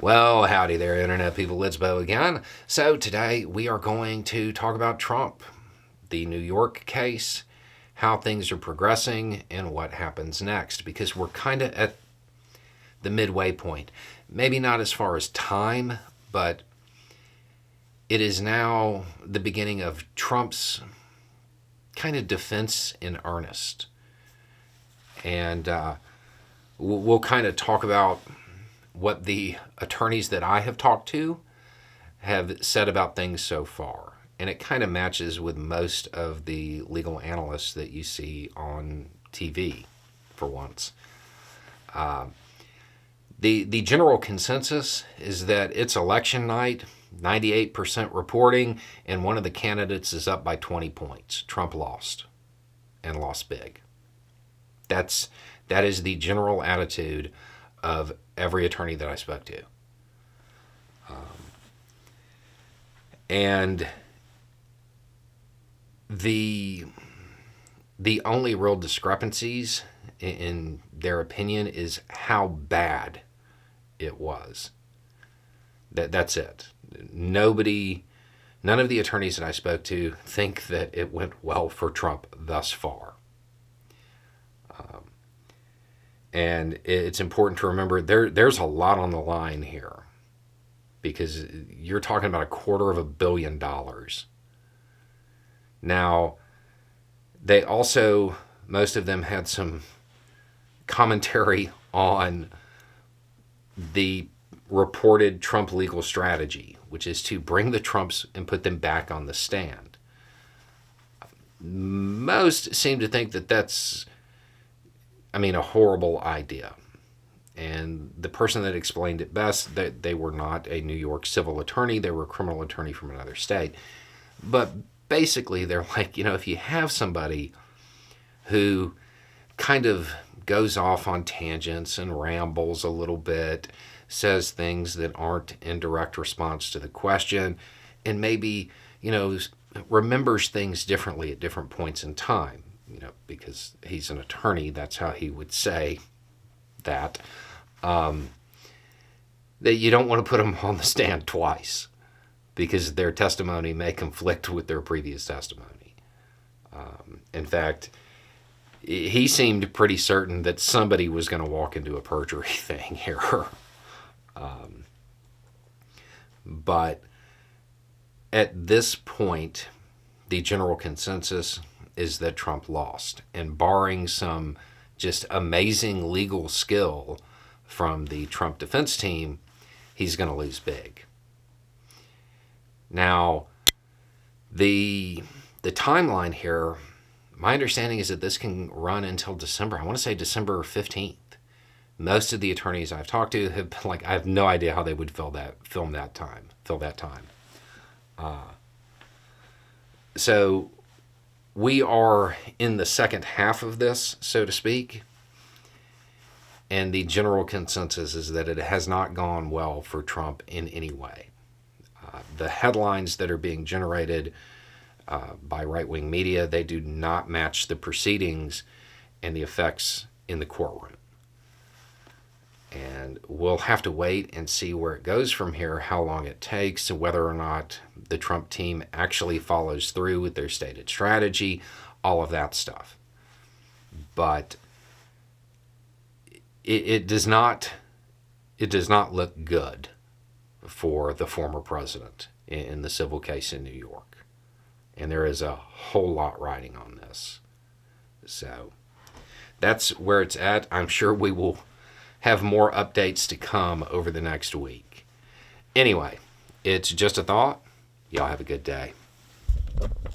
Well, howdy there, Internet people. It's Bo again. So, today we are going to talk about Trump, the New York case, how things are progressing, and what happens next, because we're kind of at the midway point. Maybe not as far as time, but it is now the beginning of Trump's kind of defense in earnest. And we'll kind of talk about what the attorneys that I have talked to have said about things so far. And it kind of matches with most of the legal analysts that you see on TV for once. The general consensus is that it's election night, 98% reporting, and one of the candidates is up by 20 points. Trump lost, and lost big. That is the general attitude of every attorney that I spoke to. And the only real discrepancies in their opinion is how bad it was. That's it. None of the attorneys that I spoke to think that it went well for Trump thus far. And it's important to remember there's a lot on the line here, because you're talking about $250 million. Now, they also, most of them had some commentary on the reported Trump legal strategy, which is to bring the Trumps and put them back on the stand. Most seem to think that that's a horrible idea. And the person that explained it best, that they were not a New York civil attorney, they were a criminal attorney from another state. But basically, they're like, if you have somebody who kind of goes off on tangents and rambles a little bit, says things that aren't in direct response to the question, and maybe, remembers things differently at different points in time, because he's an attorney, that's how he would say that, that you don't want to put them on the stand twice, because their testimony may conflict with their previous testimony. In fact, he seemed pretty certain that somebody was going to walk into a perjury thing here. But at this point, the general consensus is that Trump lost. And barring some just amazing legal skill from the Trump defense team, he's going to lose big. Now, the timeline here, my understanding is that this can run until December. I want to say December 15th. Most of the attorneys I've talked to have been like, I have no idea how they would fill that time. So we are in the second half of this, so to speak. And the general consensus is that it has not gone well for Trump in any way. The headlines that are being generated by right-wing media, they do not match the proceedings and the effects in the courtroom. And we'll have to wait and see where it goes from here, how long it takes, and whether or not the Trump team actually follows through with their stated strategy, all of that stuff. But it does not look good for the former president in the civil case in New York. And there is a whole lot riding on this. So that's where it's at. I'm sure we will have more updates to come over the next week. Anyway, it's just a thought. Y'all have a good day.